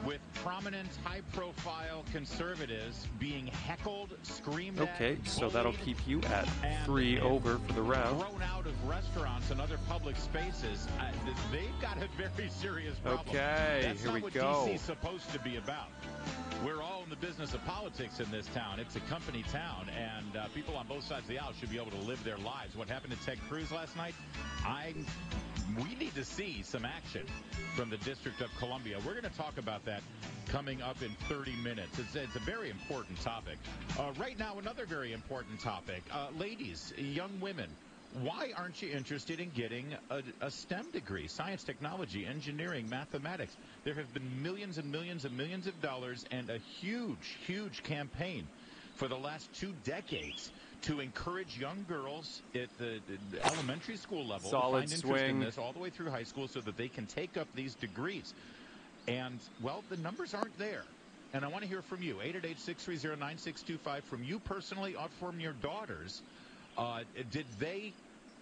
with prominent, high-profile conservatives being heckled, screamed at, okay, so that'll keep you at 3 over for the round. Thrown out of restaurants and other public spaces, they've got a very serious problem. Okay, That's here we not go. what D.C. is supposed to be about. We're all in the business of politics in this town. It's a company town, and people on both sides of the aisle should be able to live their lives. What happened to Ted Cruz last night? We need to see some action from the District of Columbia. We're going to talk about that coming up in 30 minutes. It's a very important topic. Right now, another very important topic. Ladies, young women, why aren't you interested in getting a STEM degree? Science, technology, engineering, mathematics. There have been millions and millions and millions of dollars and a huge, huge campaign for the last 2 decades to encourage young girls at the elementary school level to find interest in this all the way through high school so that they can take up these degrees. And, well, the numbers aren't there. And I want to hear from you, 888-630-9625, from you personally or from your daughters. Did they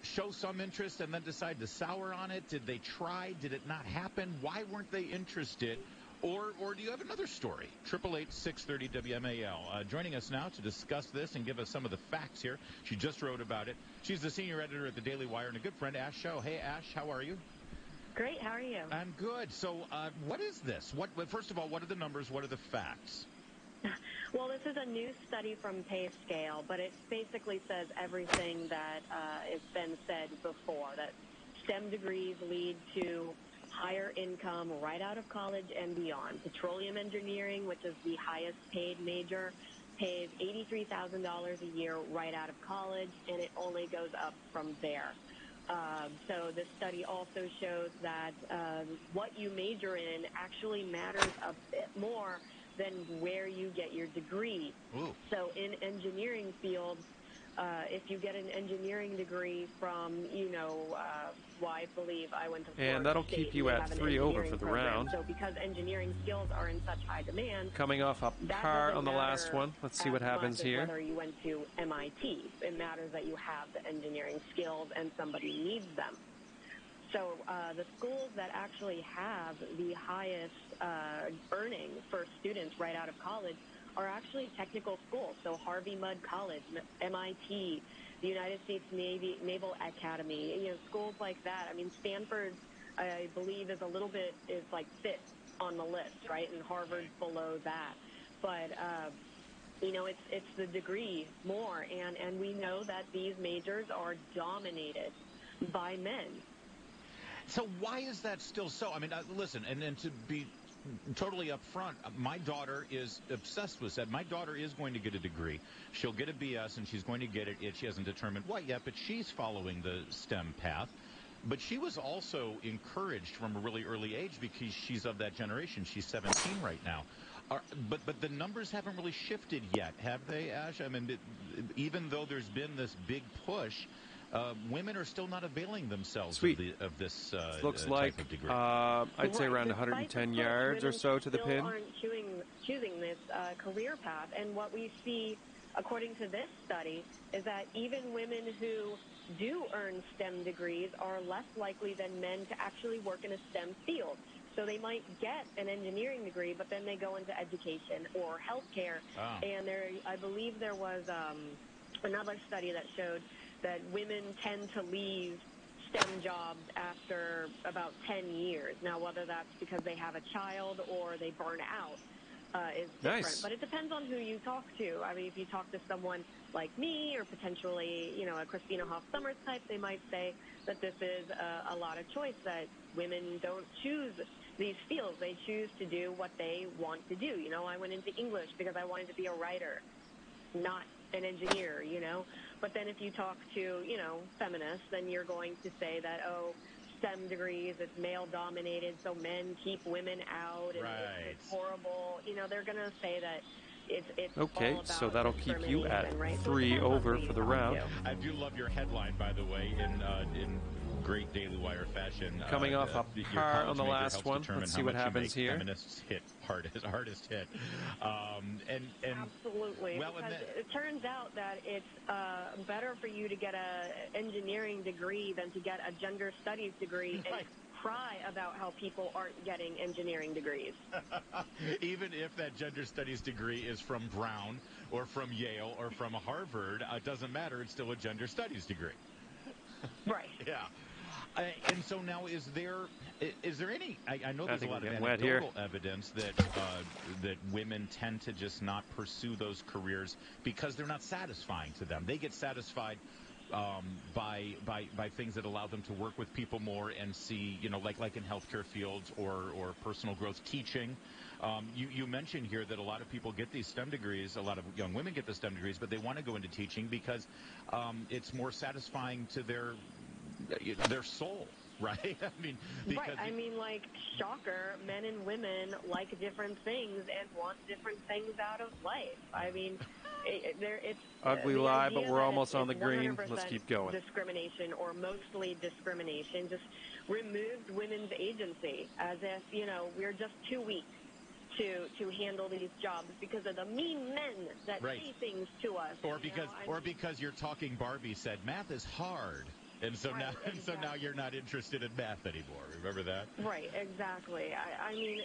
show some interest and then decide to sour on it? Did they try? Did it not happen? Why weren't they interested? Or do you have another story? 888-630-WMAL. Joining us now to discuss this and give us some of the facts here. She just wrote about it. She's the senior editor at the Daily Wire and a good friend, Ash Show. Hey, Ash, how are you? Great. How are you? I'm good. So what is this? First of all, what are the numbers? What are the facts? Well, this is a new study from PayScale, but it basically says everything that has been said before, that STEM degrees lead to higher income right out of college and beyond. Petroleum engineering, which is the highest paid major, pays $83,000 a year right out of college, and it only goes up from there. So this study also shows that what you major in actually matters a bit more than where you get your degree. Ooh. So in engineering fields, if you get an engineering degree from, I believe I went to Florida And that'll State, keep you at 3 over for the round. So because engineering skills are in such high demand, Coming off a par on the last one. Let's see what happens here. whether you went to MIT, it matters that you have the engineering skills and somebody needs them. So the schools that actually have the highest earning for students right out of college are actually technical schools. So Harvey Mudd College, MIT, the United States Naval Academy, schools like that. I mean, Stanford, I believe, is like fifth on the list, right? And Harvard's below that. But, it's the degree more. And we know that these majors are dominated by men. So why is that still so? I mean, listen, and to be totally upfront, my daughter is obsessed with that. My daughter is going to get a degree. She'll get a BS, and she's going to get it. She hasn't determined what yet, but she's following the STEM path. But she was also encouraged from a really early age because she's of that generation. She's 17 right now. But the numbers haven't really shifted yet, have they, Ash? I mean, even though there's been this big push, women are still not availing themselves of this looks like type of degree. I'd say around 110 yards or so to the pin. Women still aren't choosing this career path, and what we see, according to this study, is that even women who do earn STEM degrees are less likely than men to actually work in a STEM field. So they might get an engineering degree, but then they go into education or healthcare. Oh. And I believe there was another study that showed that women tend to leave STEM jobs after about 10 years. Now, whether that's because they have a child or they burn out is different. Nice. But it depends on who you talk to. I mean, if you talk to someone like me or potentially, a Christina Hoff Sommers type, they might say that this is a lot of choice, that women don't choose these fields. They choose to do what they want to do. I went into English because I wanted to be a writer, not an engineer, But then if you talk to, feminists, then you're going to say that, STEM degrees, it's male-dominated, so men keep women out, and it's horrible. They're going to say that it's okay, all about so that'll keep you at right? 3 over for the round. I do love your headline, by the way, in great Daily Wire fashion. Coming off a par on the last one. Let's see what happens here. Feminists hit hardest hit. Absolutely. Well, because it turns out that it's better for you to get an engineering degree than to get a gender studies degree and cry about how people aren't getting engineering degrees. Even if that gender studies degree is from Brown or from Yale or from Harvard, it doesn't matter. It's still a gender studies degree. Right. Yeah. And so now, is there any? I know there's a lot of anecdotal evidence that that women tend to just not pursue those careers because they're not satisfying to them. They get satisfied by things that allow them to work with people more and see, like in healthcare fields or personal growth, teaching. You mentioned here that a lot of people get these STEM degrees, a lot of young women get the STEM degrees, but they want to go into teaching because it's more satisfying to their soul, right? I mean, shocker, men and women like different things and want different things out of life. I mean, it's ugly lie, but we're almost on the green. Let's keep going. Discrimination, or mostly discrimination, just removed women's agency, as if we're just too weak to handle these jobs because of the mean men that say things to us. Or because your talking Barbie said math is hard. And so now you're not interested in math anymore. Remember that? Right, exactly. I mean,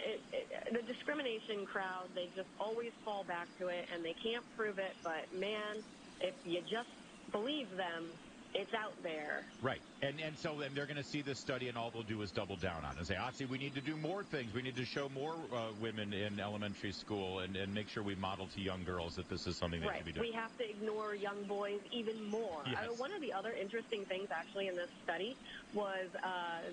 the discrimination crowd, they just always fall back to it, and they can't prove it. But, man, if you just believe them, it's out there. Right. And so then they're going to see this study, and all they'll do is double down on it and say, see, we need to do more things. We need to show more women in elementary school and make sure we model to young girls that this is something they should be doing. We have to ignore young boys even more. Yes. One of the other interesting things, actually, in this study was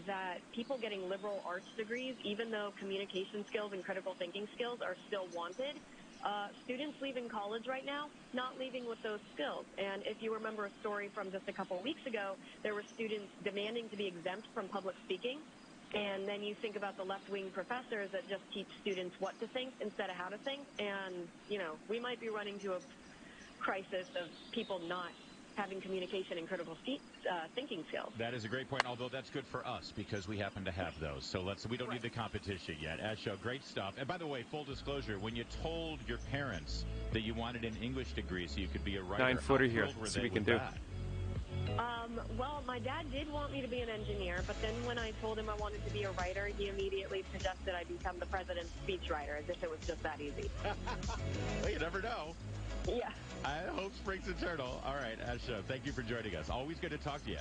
that people getting liberal arts degrees, even though communication skills and critical thinking skills are still wanted, students leaving college right now, not leaving with those skills. And if you remember a story from just a couple of weeks ago, there were students demanding to be exempt from public speaking. And then you think about the left-wing professors that just teach students what to think instead of how to think. And, we might be running to a crisis of people not having communication and critical thinking skills. That is a great point, although that's good for us because we happen to have those. So we don't need the competition yet. Asho, great stuff. And by the way, full disclosure, when you told your parents that you wanted an English degree so you could be a writer, 9-footer here. Let's see what we can do. Well, my dad did want me to be an engineer, but then when I told him I wanted to be a writer, he immediately suggested I become the president's speechwriter, as if it was just that easy. Well, you never know. Yeah. I hope springs eternal. All right, Asha, thank you for joining us. Always good to talk to you.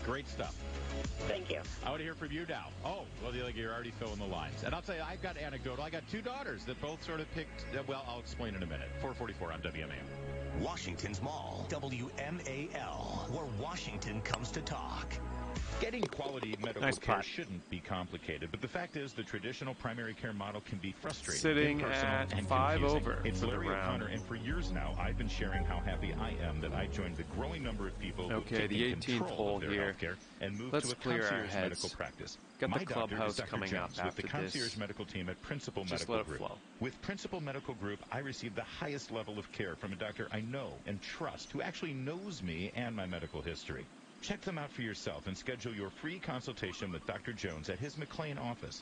Great stuff. Thank you. I want to hear from you now. Oh, well, you're already filling the lines. And I'll tell you, I've got anecdotal. I got two daughters that both sort of picked, well, I'll explain in a minute. 444 on WMAL. Washington's Mall, WMAL, where Washington comes to talk. Getting quality medical care shouldn't be complicated, but the fact is the traditional primary care model can be frustrating, Sitting impersonal, at and 5 confusing. over It's for the Larry round. O'Connor, and for years now, I've been sharing how happy I am that I joined the growing number of people who Okay, have the taken 18th control hole of their here. healthcare and moved Let's to a clear our concierge heads. medical practice. Got My the doctor is clubhouse Dr. coming Jones up with the after concierge this. medical team at Principal Just Medical let it Group. flow. With Principal Medical Group, I receive the highest level of care from a doctor I know and trust who actually knows me and my medical history. Check them out for yourself and schedule your free consultation with Dr. Jones at his McLean office.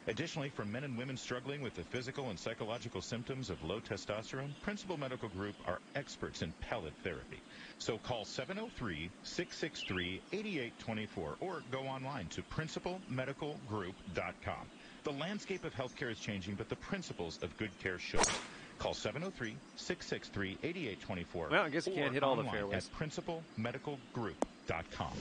Additionally, for men and women struggling with the physical and psychological symptoms of low testosterone, Principal Medical Group are experts in pellet therapy. So call 703-663-8824 or go online to principalmedicalgroup.com. The landscape of healthcare is changing, but the principles of good care shouldn't. Call 703-663-8824. Well, I guess you can't hit all the online fairways. at principalmedicalgroup.com.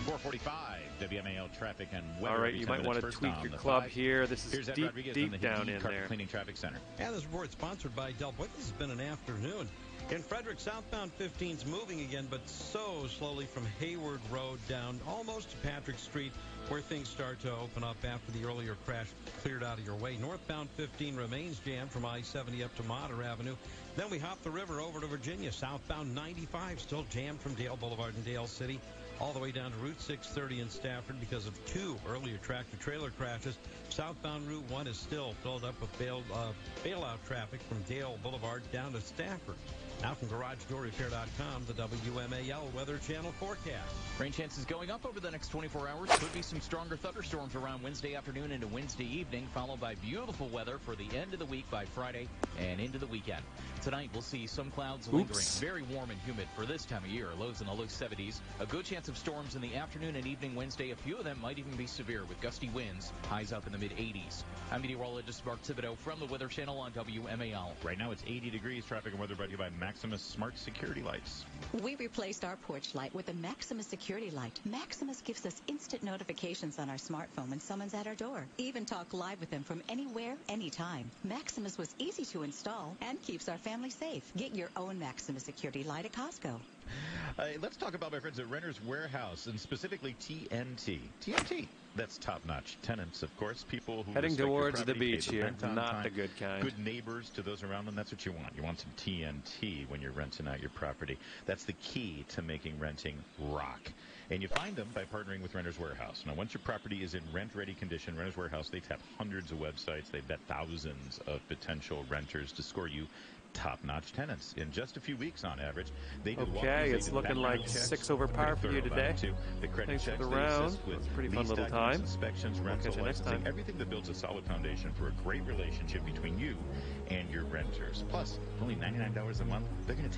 445 WMAL traffic and weather. All right, you might want to tweak your club here. This is deep down in there. Cleaning Traffic Center. And this report sponsored by Del Boy. This has been an afternoon. In Frederick, southbound 15's moving again, but so slowly from Hayward Road down almost to Patrick Street, where things start to open up after the earlier crash cleared out of your way. Northbound 15 remains jammed from I-70 up to Mater Avenue. Then we hop the river over to Virginia. Southbound 95 still jammed from Dale Boulevard in Dale City all the way down to Route 630 in Stafford because of two earlier tractor-trailer crashes. Southbound Route 1 is still filled up with bailout traffic from Dale Boulevard down to Stafford. Now from GarageDoorRepair.com, the WMAL Weather Channel forecast. Rain chances going up over the next 24 hours. Could be some stronger thunderstorms around Wednesday afternoon into Wednesday evening, followed by beautiful weather for the end of the week by Friday and into the weekend. Tonight, we'll see some clouds lingering. Very warm and humid for this time of year. Lows in the low 70s. A good chance of storms in the afternoon and evening Wednesday. A few of them might even be severe with gusty winds. Highs up in the mid-80s. I'm meteorologist Mark Thibodeau from the Weather Channel on WMAL. Right now, it's 80 degrees. Traffic and weather brought to you by Maximus Smart Security Lights. We replaced our porch light with a Maximus security light. Maximus gives us instant notifications on our smartphone when someone's at our door. Even talk live with them from anywhere, anytime. Maximus was easy to install and keeps our family safe. Get your own Maximus security light at Costco. Let's talk about my friends at Renter's Warehouse, and specifically TNT. TNT. That's top-notch tenants, of course. People who heading respect your towards the property, beach pay the here, rent on not time, the good kind. Good neighbors to those around them. That's what you want. You want some TNT when you're renting out your property. That's the key to making renting rock. And you find them by partnering with Renter's Warehouse. Now, once your property is in rent-ready condition, Renter's Warehouse, they tap hundreds of websites. They vet thousands of potential renters to score you top-notch tenants in just a few weeks on average. They do it's looking like 6 over par for you today. The credit Thanks checks, for the they round. assist with It was a pretty fun lease little documents, time. inspections, We'll rental catch you next licensing, time. everything that builds a solid foundation for a great relationship between you and your renters. Plus, only $99 a month, they're going to take